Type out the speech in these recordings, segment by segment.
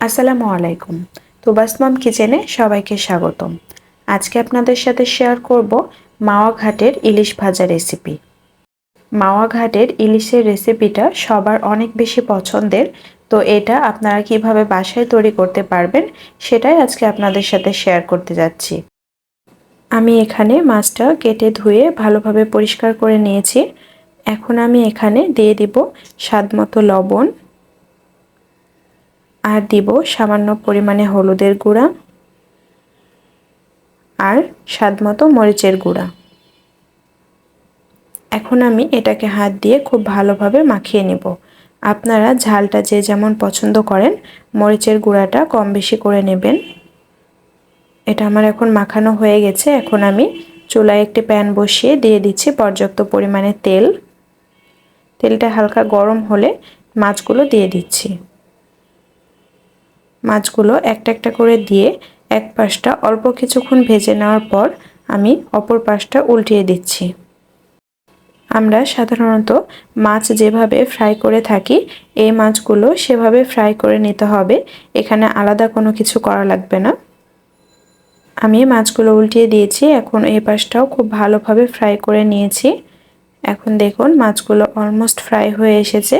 আসসালামু আলাইকুম। তুবাস মম কিচেনে সবাইকে স্বাগতম। আজকে আপনাদের সাথে শেয়ার করব মাওয়া ঘাটের ইলিশ ভাজা রেসিপি। মাওয়া ঘাটের ইলিশের রেসিপিটা সবার অনেক বেশি পছন্দের, তো এটা আপনারা কিভাবে বাসায় তৈরি করতে পারবেন সেটাই আজকে আপনাদের সাথে শেয়ার করতে যাচ্ছি। আমি এখানে মাছটা কেটে ধুয়ে ভালোভাবে পরিষ্কার করে নিয়েছি। এখন আমি এখানে দিয়ে দিব স্বাদমতো লবণ, আর দিব সামান্য পরিমাণে হলুদের গুঁড়া আর স্বাদমতো মরিচের গুঁড়া। এখন আমি এটাকে হাত দিয়ে খুব ভালোভাবে মাখিয়ে নেব। আপনারা ঝালটা যে যেমন পছন্দ করেন মরিচের গুঁড়াটা কম বেশি করে নেবেন। এটা আমার এখন মাখানো হয়ে গেছে। এখন আমি চুলায় একটি প্যান বসিয়ে দিয়ে দিচ্ছি পর্যাপ্ত পরিমাণে তেল। তেলটা হালকা গরম হলে মাছগুলো দিয়ে দিচ্ছি। মাছগুলো একটা একটা করে দিয়ে এক পাশটা অল্প কিছুক্ষণ ভেজে নেওয়ার পর আমি অপর পাশটা উল্টিয়ে দিচ্ছি। আমরা সাধারণত মাছ যেভাবে ফ্রাই করে থাকি এই মাছগুলো সেভাবে ফ্রাই করে নিতে হবে, এখানে আলাদা কোনো কিছু করা লাগবে না। আমি মাছগুলো উল্টিয়ে দিয়েছি। এখন এই পাশটাও খুব ভালোভাবে ফ্রাই করে নিয়েছি। এখন দেখুন মাছগুলো অলমোস্ট ফ্রাই হয়ে এসেছে।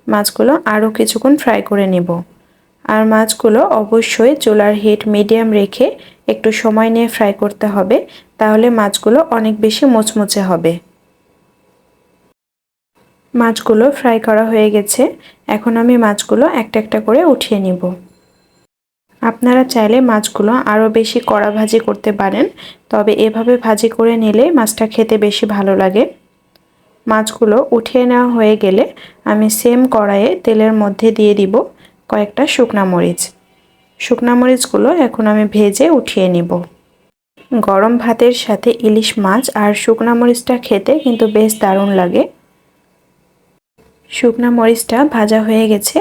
মাছগুলো আরও কিছুক্ষণ ফ্রাই করে নেব। আর মাছগুলো অবশ্যই চুলার হিট মিডিয়াম রেখে একটু সময় নিয়ে ফ্রাই করতে হবে, তাহলে মাছগুলো অনেক বেশি মুচমুচে হবে। মাছগুলো ফ্রাই করা হয়ে গেছে। এখন আমি মাছগুলো একটা একটা করে উঠিয়ে নিব। আপনারা চাইলে মাছগুলো আরও বেশি কড়া ভাজি করতে পারেন, তবে এভাবে ভাজি করে নিলে মাছটা খেতে বেশি ভালো লাগে। মাছগুলো উঠিয়ে নেওয়া হয়ে গেলে আমি সেম কড়াইয়ে তেলের মধ্যে দিয়ে দিব কয়েকটা শুকনা মরিচ। শুকনা মরিচগুলো এখন আমি ভেজে উঠিয়ে নিব। গরম ভাতের সাথে ইলিশ মাছ আর শুকনা মরিচটা খেতে কিন্তু বেশ দারুণ লাগে। শুকনা মরিচটা ভাজা হয়ে গেছে।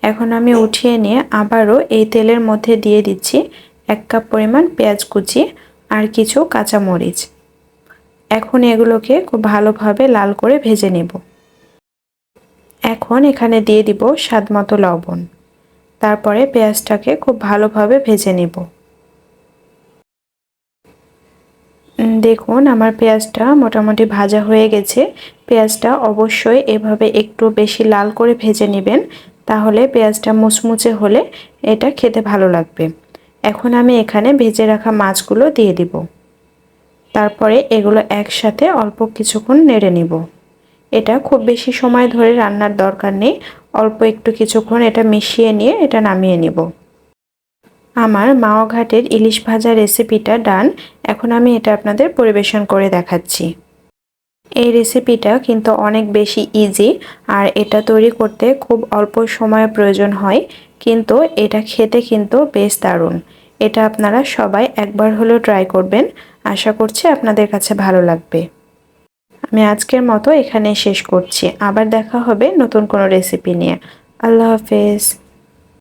এখন আমি উঠিয়ে নিয়ে আবারও এই তেলের মধ্যে দিয়ে দিচ্ছি 1 কাপ পরিমাণ পেঁয়াজ কুচি আর কিছু কাঁচা মরিচ। এখন এগুলোকে খুব ভালোভাবে লাল করে ভেজে নেব। এখন এখানে দিয়ে দিব স্বাদমতো লবণ। তারপরে পেঁয়াজটাকে খুব ভালোভাবে ভেজে নেব। দেখুন আমার পেঁয়াজটা মোটামুটি ভাজা হয়ে গেছে। পেঁয়াজটা অবশ্যই এভাবে একটু বেশি লাল করে ভেজে নেবেন, তাহলে পেঁয়াজটা মুচমুচে হলে এটা খেতে ভালো লাগবে। এখন আমি এখানে ভেজে রাখা মাছগুলো দিয়ে দিব। তারপরে এগুলো একসাথে অল্প কিছুক্ষণ নেড়ে নিব। এটা খুব বেশি সময় ধরে রান্নার দরকার নেই, অল্প একটু কিছুক্ষণ এটা মিশিয়ে নিয়ে এটা নামিয়ে নিব। আমার মাওয়া ঘাটের ইলিশ ভাজা রেসিপিটা ডান। এখন আমি এটা আপনাদের পরিবেশন করে দেখাচ্ছি। এই রেসিপিটা কিন্তু অনেক বেশি ইজি, আর এটা তৈরি করতে খুব অল্প সময়ের প্রয়োজন হয়, কিন্তু এটা খেতে কিন্তু বেশ দারুণ। এটা আপনারা সবাই একবার হলেও ট্রাই করবেন। আশা করছি আপনাদের কাছে ভালো লাগবে। আমি আজকের মতো এখানে শেষ করছি। আবার দেখা হবে নতুন কোনো রেসিপি নিয়ে। আল্লাহ হাফেজ।